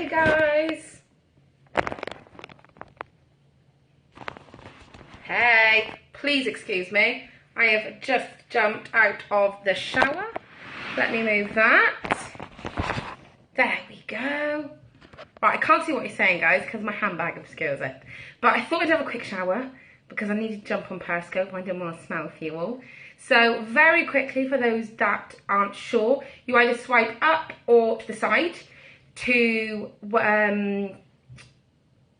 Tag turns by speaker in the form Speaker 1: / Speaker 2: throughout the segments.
Speaker 1: Hey guys. Hey, please excuse me. I have just jumped out of the shower. Let me move that. There we go. Right, I can't see what you're saying, guys, because my handbag obscures it. But I thought I'd have a quick shower because I needed to jump on Periscope and I didn't want to smell for you all. So very quickly, for those that aren't sure, you either swipe up or to the side to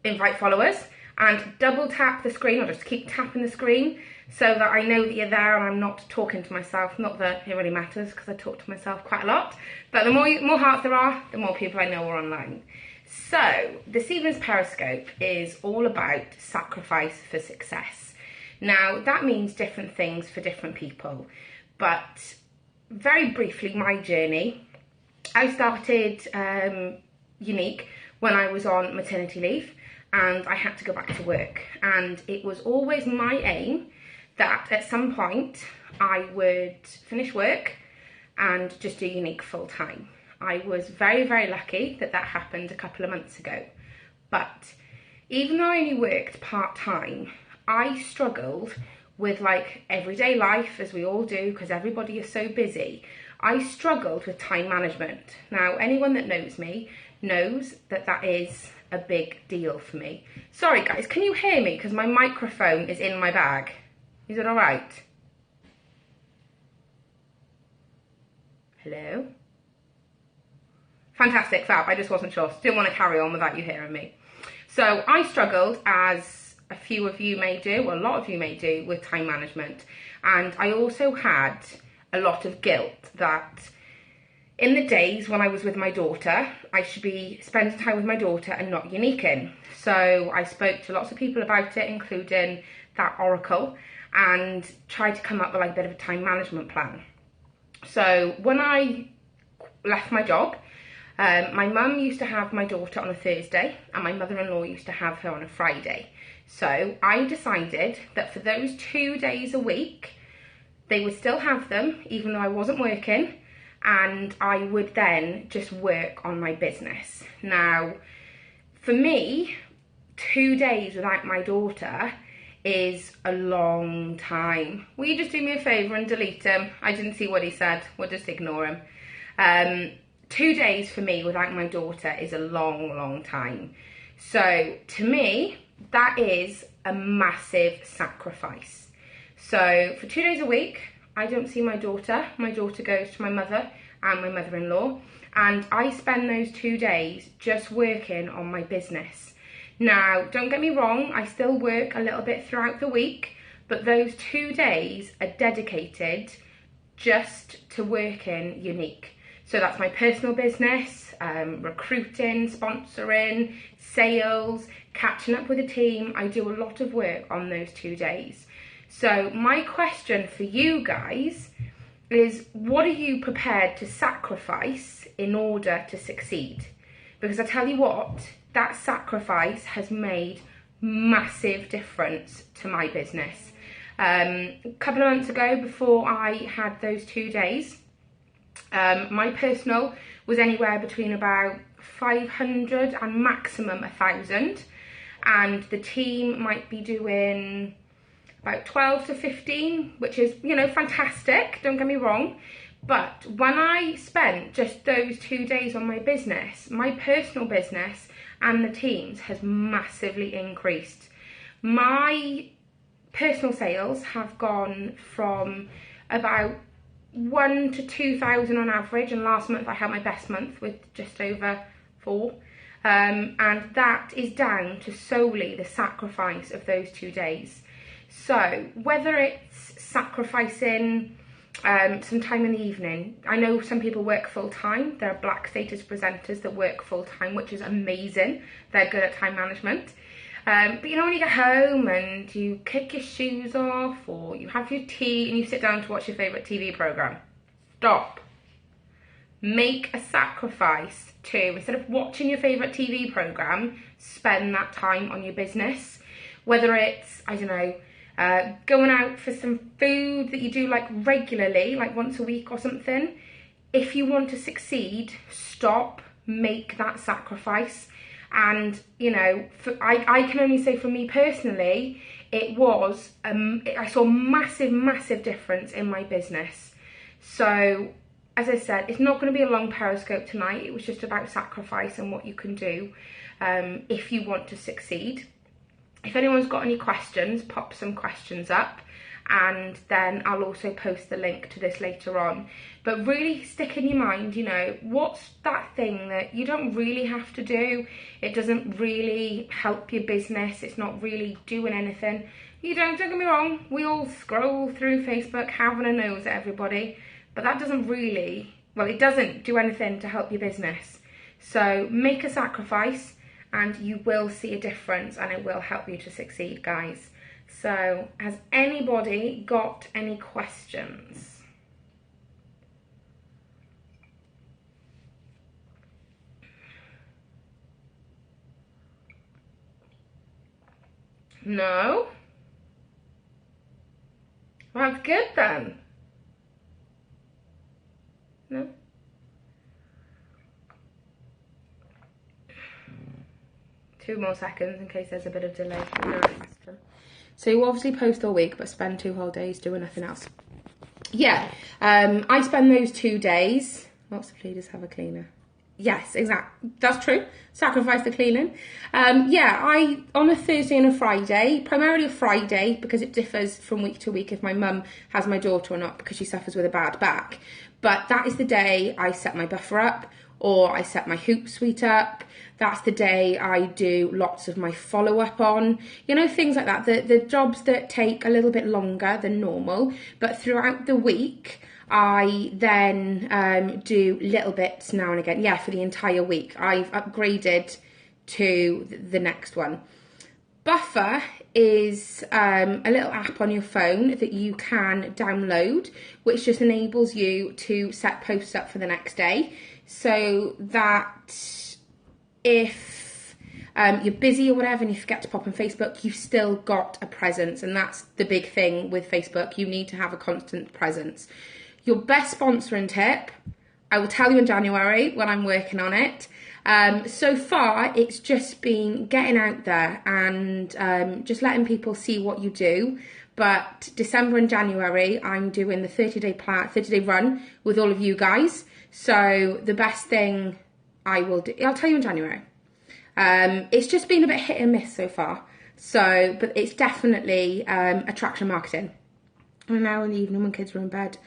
Speaker 1: invite followers, and double tap the screen, or just keep tapping the screen so that I know that you're there and I'm not talking to myself. Not that it really matters because I talk to myself quite a lot, but the more hearts there are, the more people I know are online. So this evening's Periscope is all about sacrifice for success. Now that means different things for different people, but very briefly, my journey. I started Unique when I was on maternity leave and I had to go back to work, and it was always my aim that at some point I would finish work and just do Unique full time. I was very, very lucky that that happened a couple of months ago, but even though I only worked part-time, I struggled with like everyday life, as we all do, because everybody is so busy. I struggled with time management. Now, anyone that knows me knows that that is a big deal for me. Sorry guys, can you hear me? Because my microphone is in my bag. Is it all right? Hello? Fantastic, fab. I just wasn't sure. Didn't want to carry on without you hearing me. So I struggled, as a few of you may do, or a lot of you may do, with time management. And I also had a lot of guilt that in the days when I was with my daughter, I should be spending time with my daughter and not Uniquing. So I spoke to lots of people about it, including that Oracle, and tried to come up with like a bit of a time management plan. So when I left my job, my mum used to have my daughter on a Thursday and my mother-in-law used to have her on a Friday. So I decided that for those 2 days a week, they would still have them even though I wasn't working, and I would then just work on my business. Now, for me, 2 days without my daughter is a long time. Will you just do me a favour and delete him? I didn't see what he said. We'll just ignore him. 2 days for me without my daughter is a long, long time. So to me, that is a massive sacrifice. So for 2 days a week, I don't see my daughter. My daughter goes to my mother and my mother-in-law, and I spend those 2 days just working on my business. Now, don't get me wrong, I still work a little bit throughout the week, but those 2 days are dedicated just to working Unique. So that's my personal business, recruiting, sponsoring, sales, catching up with a team. I do a lot of work on those 2 days. So my question for you guys is, what are you prepared to sacrifice in order to succeed? Because I tell you what, that sacrifice has made massive difference to my business. A couple of months ago, before I had those 2 days, my personal was anywhere between about 500 and maximum 1,000, and the team might be doing about 12 to 15, which is, you know, fantastic, don't get me wrong. But when I spent just those 2 days on my business, my personal business and the team's has massively increased. My personal sales have gone from about 1 to 2,000 on average, and last month I had my best month with just over 4. And that is down to solely the sacrifice of those 2 days. So whether it's sacrificing some time in the evening, I know some people work full time. There are black status presenters that work full time, which is amazing. They're good at time management. But you know, when you get home and you kick your shoes off, or you have your tea and you sit down to watch your favourite TV programme, stop. Make a sacrifice to, instead of watching your favourite TV programme, spend that time on your business. Whether it's, I don't know, going out for some food that you do like regularly, like once a week or something. If you want to succeed, stop make that sacrifice. And, you know, I can only say for me personally, it was, I saw a massive, massive difference in my business. So, as I said, it's not going to be a long Periscope tonight. It was just about sacrifice and what you can do if you want to succeed. If anyone's got any questions, pop some questions up, and then I'll also post the link to this later on. But really stick in your mind, you know, what's that thing that you don't really have to do? It doesn't really help your business. It's not really doing anything. Don't get me wrong, we all scroll through Facebook having a nose at everybody, but that doesn't really, well, it doesn't do anything to help your business. So make a sacrifice and you will see a difference, and it will help you to succeed, guys. So, has anybody got any questions? No? Well, that's good then. No? Two more seconds in case there's a bit of delay. So you obviously post all week, but spend 2 whole days doing nothing else. Yeah, I spend those 2 days. Lots of leaders have a cleaner. Yes, exactly. That's true. Sacrifice the cleaning. Yeah, I, on a Thursday and a Friday, primarily a Friday, because it differs from week to week if my mum has my daughter or not, because she suffers with a bad back. But that is the day I set my buffer up, or I set my Hootsuite up. That's the day I do lots of my follow-up on, you know, things like that. The jobs that take a little bit longer than normal, but throughout the week, I then do little bits now and again. Yeah, for the entire week. I've upgraded to the next one. Buffer is a little app on your phone that you can download, which just enables you to set posts up for the next day, so that if you're busy or whatever and you forget to pop on Facebook, you've still got a presence. And that's the big thing with Facebook. You need to have a constant presence. Your best sponsoring tip, I will tell you in January when I'm working on it. So far, it's just been getting out there and just letting people see what you do. But December and January, I'm doing the 30-day run with all of you guys. So the best thing I will do, I'll tell you in January. It's just been a bit hit and miss so far. So, but it's definitely attraction marketing. An hour in the evening when kids are in bed.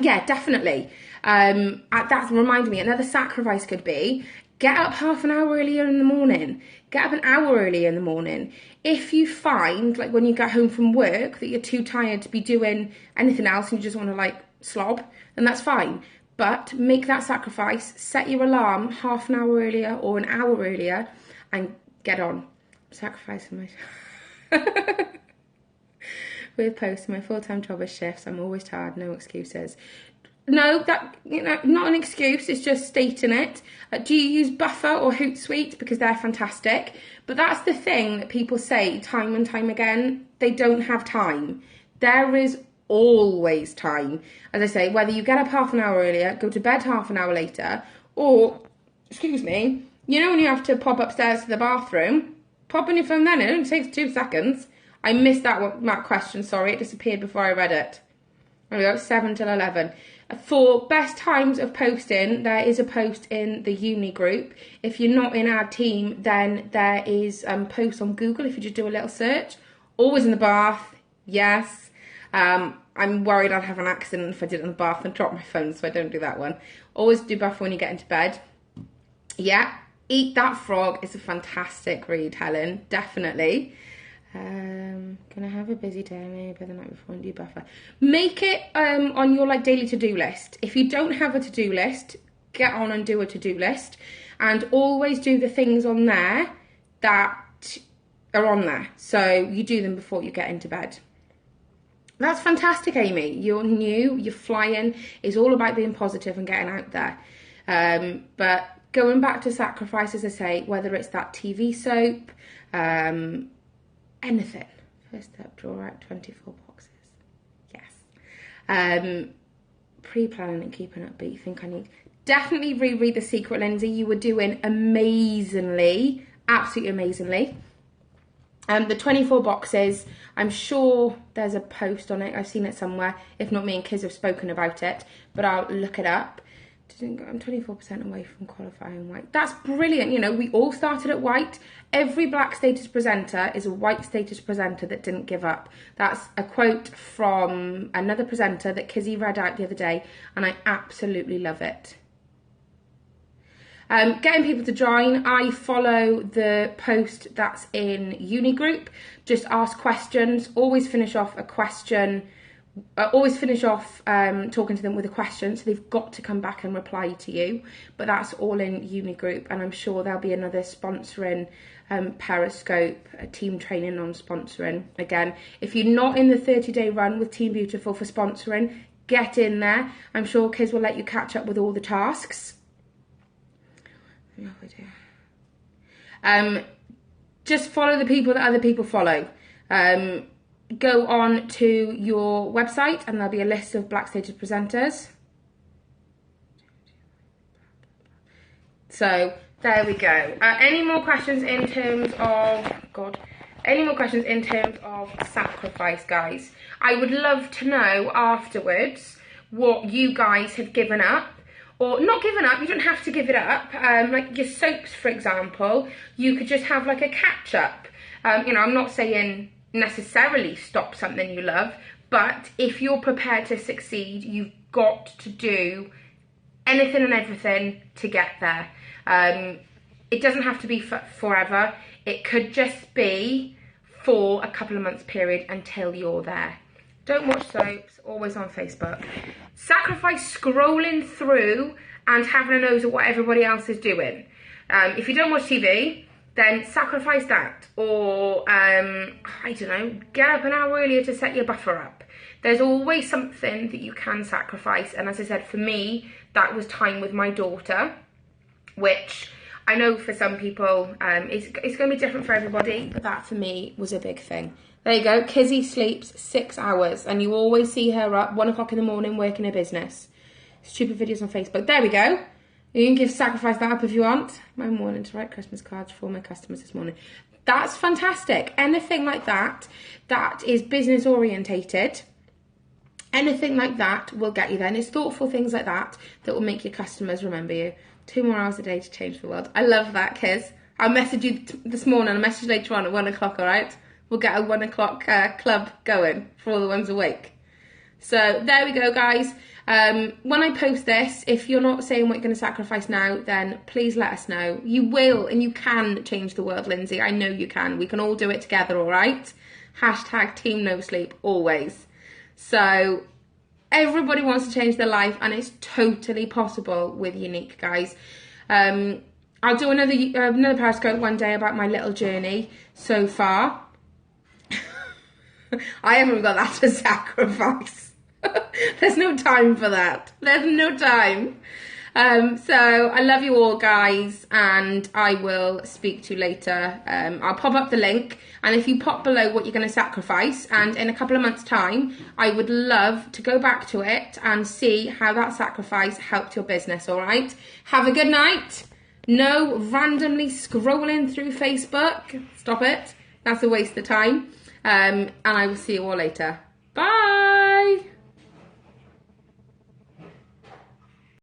Speaker 1: Yeah, definitely. That reminded me, another sacrifice could be, get up half an hour earlier in the morning. Get up an hour earlier in the morning. If you find, like when you get home from work, that you're too tired to be doing anything else and you just want to like slob, then that's fine. But make that sacrifice, set your alarm half an hour earlier or an hour earlier and get on. Sacrificing my with posting my full-time job as shifts. I'm always tired, no excuses. No, that, you know, not an excuse, it's just stating it. Do you use Buffer or Hootsuite? Because they're fantastic. But that's the thing that people say time and time again. They don't have time. There is always time. As I say, whether you get up half an hour earlier, go to bed half an hour later, or, excuse me, you know when you have to pop upstairs to the bathroom, pop on your phone then, it only takes 2 seconds. I missed that question, sorry, it disappeared before I read it. There we go, 7 till 11. For best times of posting, there is a post in the uni group. If you're not in our team, then there is posts on Google if you just do a little search. Always in the bath, yes. I'm worried I'd have an accident if I did it in the bath and drop my phone, so I don't do that one. Always do Buffer when you get into bed. Yeah, Eat That Frog is a fantastic read, Helen, definitely. Gonna have a busy day maybe the night before and do Buffer. Make it on your like daily to-do list. If you don't have a to-do list, get on and do a to-do list, and always do the things on there that are on there. So you do them before you get into bed. That's fantastic, Amy. You're new, you're flying. It's all about being positive and getting out there. But going back to sacrifice, as I say, whether it's that TV soap, anything. First step, draw out 24 boxes. Yes. Pre-planning and keeping upbeat. You think I need... definitely reread The Secret, Lindsay. You were doing amazingly, absolutely amazingly. The 24 boxes, I'm sure there's a post on it. I've seen it somewhere. If not, me and Kiz have spoken about it, but I'll look it up. I'm 24% away from qualifying white. That's brilliant. You know, we all started at white. Every black status presenter is a white status presenter that didn't give up. That's a quote from another presenter that Kizzy read out the other day, and I absolutely love it. Getting people to join, I follow the post that's in Uni Group. Just ask questions. Always finish off a question. Always finish off talking to them with a question, so they've got to come back and reply to you. But that's all in Uni Group, and I'm sure there'll be another sponsoring Periscope, a team training on sponsoring. Again, if you're not in the 30-day run with Team Beautiful for sponsoring, get in there. I'm sure Kiz will let you catch up with all the tasks. Just follow the people that other people follow. Go on to your website and there'll be a list of black status presenters. So there we go. Any more questions in terms of sacrifice, guys? I would love to know afterwards what you guys have given up. Or not given up, you don't have to give it up. Like your soaps, for example, you could just have like a catch up. You know, I'm not saying necessarily stop something you love, but if you're prepared to succeed, you've got to do anything and everything to get there. It doesn't have to be forever. It could just be for a couple of months period until you're there. Don't watch soaps, always on Facebook. Sacrifice scrolling through and having a nose at what everybody else is doing. If you don't watch TV, then sacrifice that. Or, I don't know, get up an hour earlier to set your buffer up. There's always something that you can sacrifice. And as I said, for me, that was time with my daughter, which I know for some people, it's going to be different for everybody, but that for me was a big thing. There you go. Kizzy sleeps 6 hours, and you always see her up 1 o'clock in the morning working her business. Stupid videos on Facebook. There we go. You can sacrifice that up if you want. My morning to write Christmas cards for my customers this morning. That's fantastic. Anything like that, that is business orientated. Anything like that will get you there. And it's thoughtful things like that that will make your customers remember you. 2 more hours a day to change the world. I love that, Kiz. I'll message you this morning. I'll message you later on at 1 o'clock, all right? We'll get a 1 o'clock club going for all the ones awake. So there we go, guys. When I post this, if you're not saying what you're going to sacrifice now, then please let us know. You will and you can change the world, Lindsay. I know you can. We can all do it together, all right? Hashtag Team No Sleep, always. So everybody wants to change their life, and it's totally possible with Unique, guys. I'll do another Periscope one day about my little journey so far. I haven't got that to sacrifice. There's no time for that. There's no time. So I love you all, guys, and I will speak to you later. I'll pop up the link, and if you pop below what you're going to sacrifice, and in a couple of months' time, I would love to go back to it and see how that sacrifice helped your business, all right? Have a good night. No randomly scrolling through Facebook. Stop it. That's a waste of time. And I will see you all later. Bye.